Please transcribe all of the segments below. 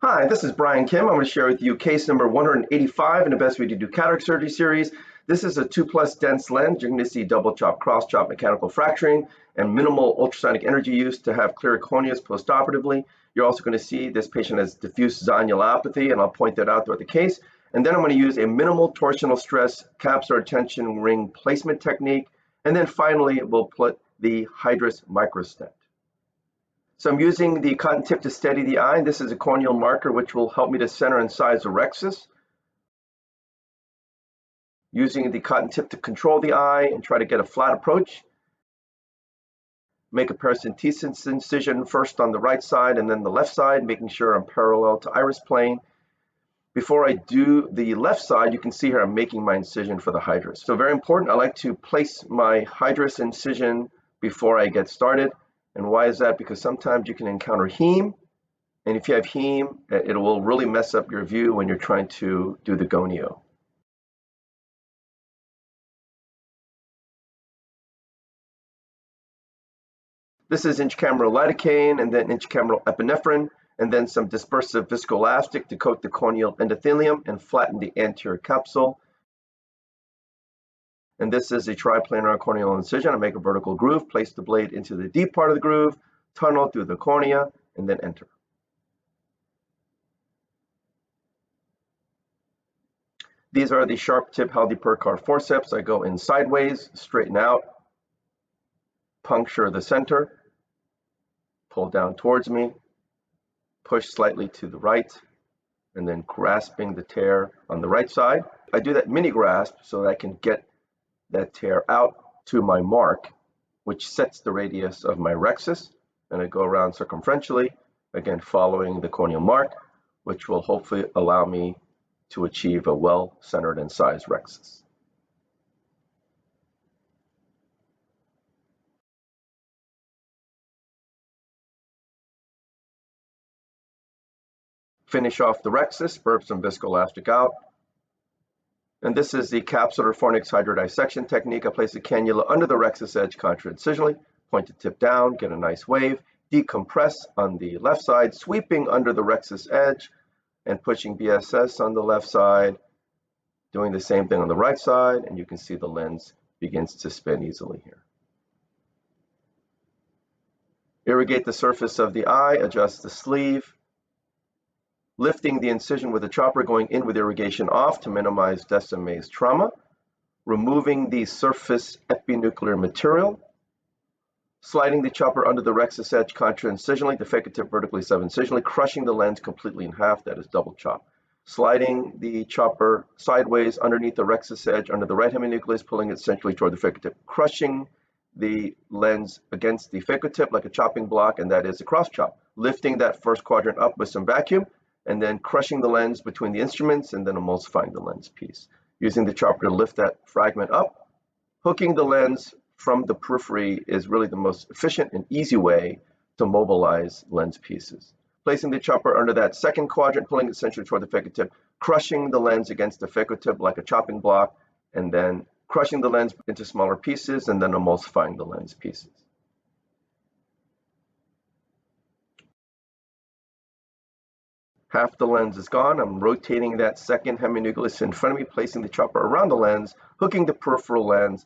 Hi, this is Brian Kim. I'm going to share with you case number 185 in the Best Way to Do Cataract Surgery series. This is a 2+ dense lens. You're going to see double chop, cross chop, mechanical fracturing, and minimal ultrasonic energy use to have clear corneas postoperatively. You're also going to see this patient has diffuse zonulopathy, and I'll point that out throughout the case. And then I'm going to use a minimal torsional stress capsular tension ring placement technique. And then finally, we'll put the Hydrus microstent. So I'm using the cotton tip to steady the eye. This is a corneal marker which will help me to center and size the rexus. Using the cotton tip to control the eye and try to get a flat approach. Make a paracentesis incision first on the right side and then the left side, making sure I'm parallel to iris plane. Before I do the left side, you can see here I'm making my incision for the Hydrus. So very important, I like to place my Hydrus incision before I get started. And why is that? Because sometimes you can encounter heme, and if you have heme, it will really mess up your view when you're trying to do the gonio. This is intracameral lidocaine and then intracameral epinephrine, and then some dispersive viscoelastic to coat the corneal endothelium and flatten the anterior capsule. And this is a triplanar corneal incision. I make a vertical groove, place the blade into the deep part of the groove, tunnel through the cornea, and then enter. These are the sharp tip Haldey-Perkar forceps. I go in sideways, straighten out, puncture the center, pull down towards me, push slightly to the right, and then grasping the tear on the right side. I do that mini grasp so that I can get that tear out to my mark, which sets the radius of my rexus, and I go around circumferentially, again following the corneal mark, which will hopefully allow me to achieve a well-centered and sized rexus. Finish off the rexus, burp some viscoelastic out. And this is the capsular fornix hydrodissection technique. I place the cannula under the rexus edge contra-incisionally, point the tip down, get a nice wave, decompress on the left side, sweeping under the rexus edge and pushing BSS on the left side, doing the same thing on the right side, and you can see the lens begins to spin easily here. Irrigate the surface of the eye, adjust the sleeve, lifting the incision with the chopper, going in with irrigation off to minimize Descemet's trauma, removing the surface epinuclear material, sliding the chopper under the rexus edge contra-incisionally, the phaco-tip vertically sub-incisionally, crushing the lens completely in half, that is double chop. Sliding the chopper sideways underneath the rexus edge under the right heminucleus, pulling it centrally toward the phaco-tip, crushing the lens against the phaco-tip like a chopping block, and that is a cross chop. Lifting that first quadrant up with some vacuum, and then crushing the lens between the instruments and then emulsifying the lens piece. Using the chopper to lift that fragment up. Hooking the lens from the periphery is really the most efficient and easy way to mobilize lens pieces. Placing the chopper under that second quadrant, pulling it centrally toward the phaco-tip, crushing the lens against the phaco-tip like a chopping block, and then crushing the lens into smaller pieces and then emulsifying the lens pieces. Half the lens is gone. I'm rotating that second heminucleus in front of me, placing the chopper around the lens, hooking the peripheral lens,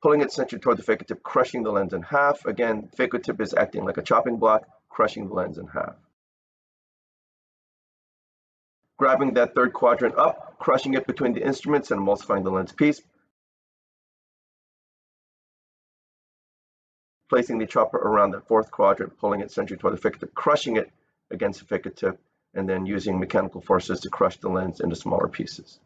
pulling it centered toward the phaco-tip, crushing the lens in half. Again, phaco-tip is acting like a chopping block, crushing the lens in half. Grabbing that third quadrant up, crushing it between the instruments and emulsifying the lens piece. Placing the chopper around that fourth quadrant, pulling it centered toward the phaco-tip, crushing it against the phaco-tip, and then using mechanical forces to crush the lens into smaller pieces.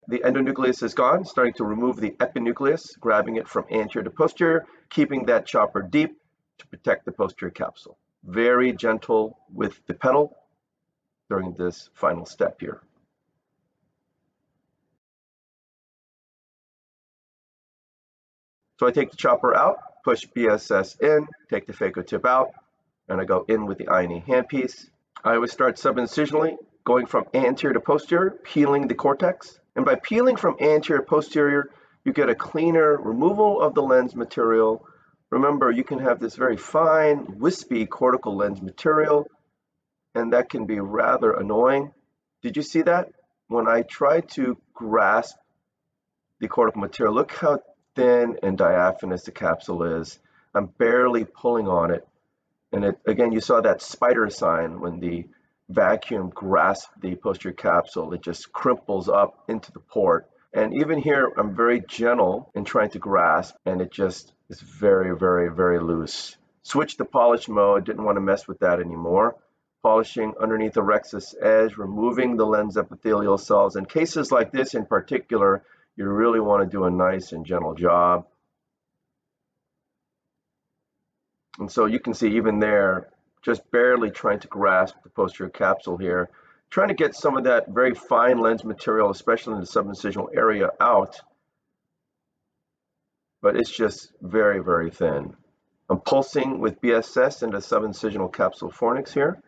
The endonucleus is gone, starting to remove the epinucleus, grabbing it from anterior to posterior, keeping that chopper deep to protect the posterior capsule. Very gentle with the pedal during this final step here. So I take the chopper out, push BSS in, take the phaco-tip out, and I go in with the INE handpiece. I always start sub-incisionally, going from anterior to posterior, peeling the cortex. And by peeling from anterior to posterior, you get a cleaner removal of the lens material. Remember, you can have this very fine, wispy cortical lens material, and that can be rather annoying. Did you see that? When I try to grasp the cortical material, look how thin and diaphanous the capsule is. I'm barely pulling on it. And it, again, you saw that spider sign when the vacuum grasped the posterior capsule. It just crimples up into the port. And even here, I'm very gentle in trying to grasp, and it just is very, very, very loose. Switch to polish mode, didn't want to mess with that anymore. Polishing underneath the rexus edge, removing the lens epithelial cells. In cases like this in particular, you really want to do a nice and gentle job. And so you can see even there, just barely trying to grasp the posterior capsule here, trying to get some of that very fine lens material, especially in the subincisional area, out. But it's just very, very thin. I'm pulsing with BSS into subincisional capsule fornix here.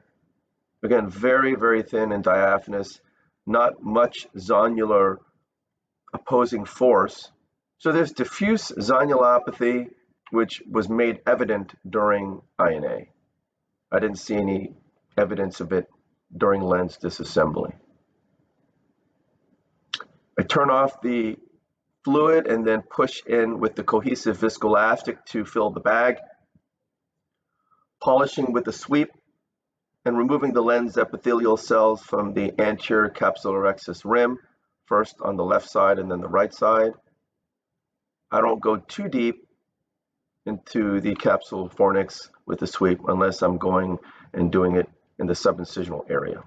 Again, very, very thin and diaphanous, not much zonular opposing force. So there's diffuse zonulopathy, which was made evident during INA. I didn't see any evidence of it during lens disassembly. I turn off the fluid and then push in with the cohesive viscoelastic to fill the bag. Polishing with the sweep and removing the lens epithelial cells from the anterior capsular rexus rim, first on the left side and then the right side. I don't go too deep into the capsule fornix with the sweep unless I'm going and doing it in the subincisional area.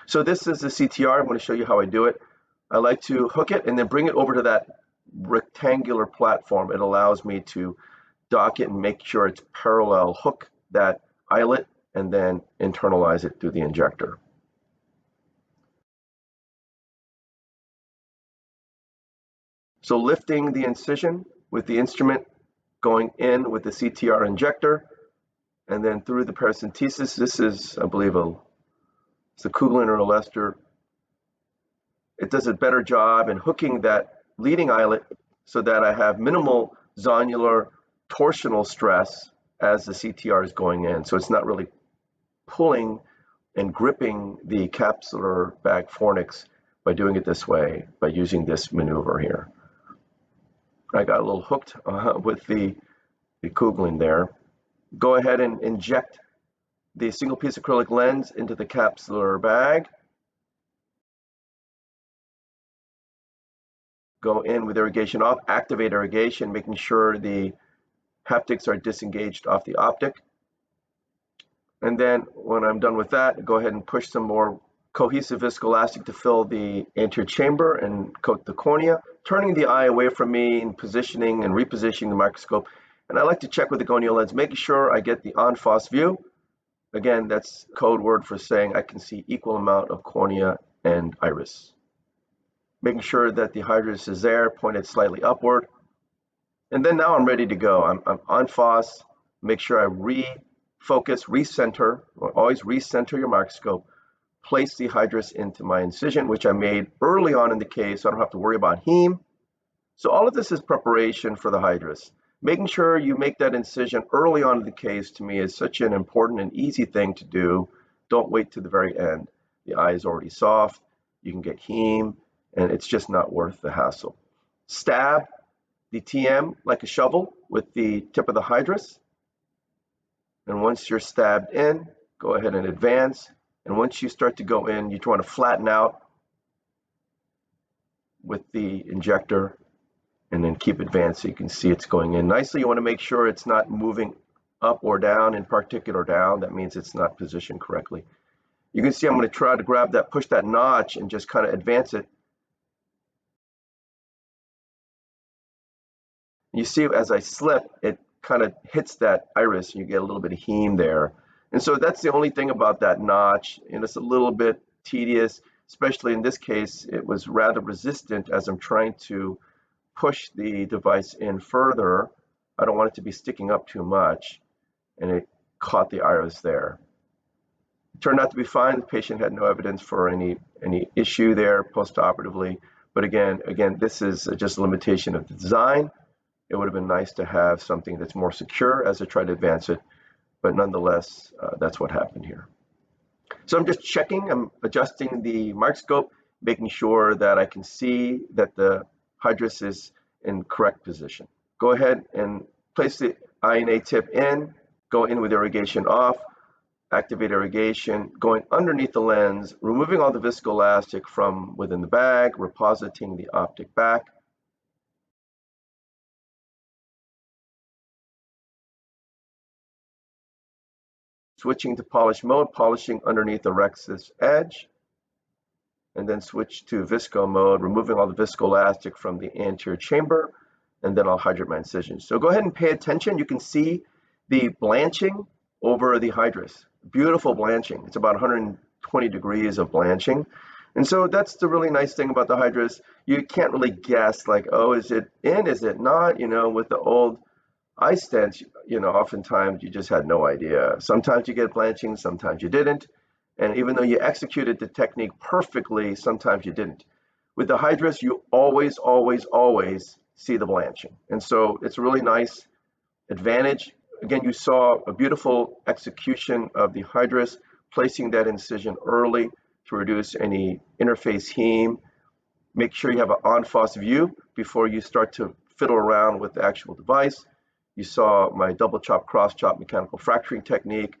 So this is the CTR. I'm going to show you how I do it. I like to hook it and then bring it over to that rectangular platform. It allows me to dock it and make sure it's parallel, hook that eyelet, and then internalize it through the injector. So lifting the incision with the instrument, going in with the CTR injector, and then through the paracentesis. This is, I believe, it's a Kugelin or a Lester. It does a better job in hooking that leading eyelet so that I have minimal zonular torsional stress as the CTR is going in. So it's not really pulling and gripping the capsular bag fornix by doing it this way, by using this maneuver here. I got a little hooked with the Kugelin there. Go ahead and inject the single piece acrylic lens into the capsular bag. Go in with irrigation off, activate irrigation, making sure the haptics are disengaged off the optic. And then when I'm done with that, go ahead and push some more cohesive viscoelastic to fill the anterior chamber and coat the cornea, turning the eye away from me and positioning and repositioning the microscope. And I like to check with the gonio lens, making sure I get the en face view. Again, that's code word for saying I can see equal amount of cornea and iris. Making sure that the hydrus is there, pointed slightly upward. And then now I'm ready to go. I'm en face, make sure I refocus, recenter, always recenter your microscope, place the hydrus into my incision, which I made early on in the case, so I don't have to worry about heme. So all of this is preparation for the hydrus. Making sure you make that incision early on in the case, to me, is such an important and easy thing to do. Don't wait to the very end. The eye is already soft, you can get heme, and it's just not worth the hassle. Stab the TM like a shovel with the tip of the hydrus. And once you're stabbed in, go ahead and advance. And once you start to go in, you want to flatten out with the injector and then keep advanced so you can see it's going in nicely. You want to make sure it's not moving up or down, in particular down. That means it's not positioned correctly. You can see I'm going to try to grab that, push that notch, and just kind of advance it. You see as I slip, it kind of hits that iris, and you get a little bit of heme there. And so that's the only thing about that notch, and it's a little bit tedious, especially in this case. It was rather resistant as I'm trying to push the device in further. I don't want it to be sticking up too much, and it caught the iris there. It turned out to be fine. The patient had no evidence for any issue there postoperatively, But again, this is just a limitation of the design. It would have been nice to have something that's more secure as I try to advance it, but nonetheless, that's what happened here. So I'm just checking, I'm adjusting the microscope, making sure that I can see that the Hydrus is in correct position. Go ahead and place the INA tip in, go in with irrigation off, activate irrigation, going underneath the lens, removing all the viscoelastic from within the bag, repositing the optic back. Switching to polish mode, polishing underneath the rexus edge, and then switch to visco mode, removing all the viscoelastic from the anterior chamber, and then I'll hydrate my incision. So go ahead and pay attention. You can see the blanching over the Hydrus. Beautiful blanching. It's about 120 degrees of blanching. And so that's the really nice thing about the Hydrus. You can't really guess like, oh, is it in, is it not? You know, with the old eye stents, you know, oftentimes you just had no idea. Sometimes you get blanching, sometimes you didn't. And even though you executed the technique perfectly, sometimes you didn't. With the Hydrus, you always, always, always see the blanching. And so it's a really nice advantage. Again, you saw a beautiful execution of the Hydrus, placing that incision early to reduce any interface heme. Make sure you have an en-face view before you start to fiddle around with the actual device. You saw my double chop, cross chop mechanical fracturing technique,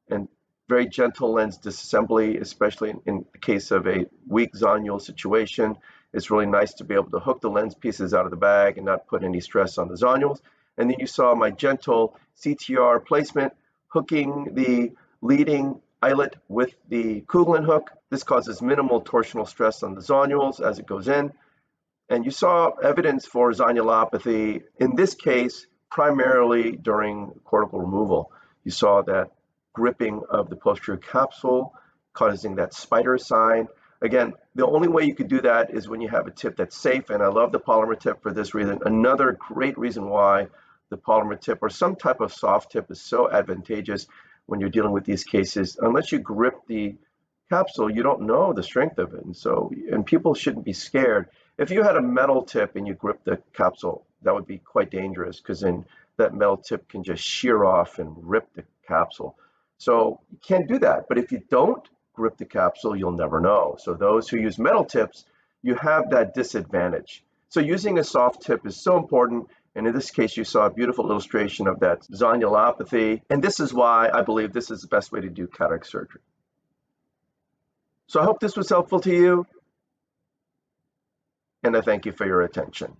and very gentle lens disassembly, especially in the case of a weak zonule situation. It's really nice to be able to hook the lens pieces out of the bag and not put any stress on the zonules. And then you saw my gentle CTR placement, hooking the leading eyelet with the Kugelin hook. This causes minimal torsional stress on the zonules as it goes in. And you saw evidence for zonulopathy, in this case, primarily during cortical removal. You saw that gripping of the posterior capsule, causing that spider sign. Again, the only way you could do that is when you have a tip that's safe, and I love the polymer tip for this reason. Another great reason why the polymer tip or some type of soft tip is so advantageous when you're dealing with these cases. Unless you grip the capsule, you don't know the strength of it. And people shouldn't be scared. If you had a metal tip and you grip the capsule, that would be quite dangerous, because then that metal tip can just shear off and rip the capsule. So you can't do that. But if you don't grip the capsule, you'll never know. So those who use metal tips, you have that disadvantage. So using a soft tip is so important. And in this case, you saw a beautiful illustration of that zonulopathy. And this is why I believe this is the best way to do cataract surgery. So I hope this was helpful to you, and I thank you for your attention.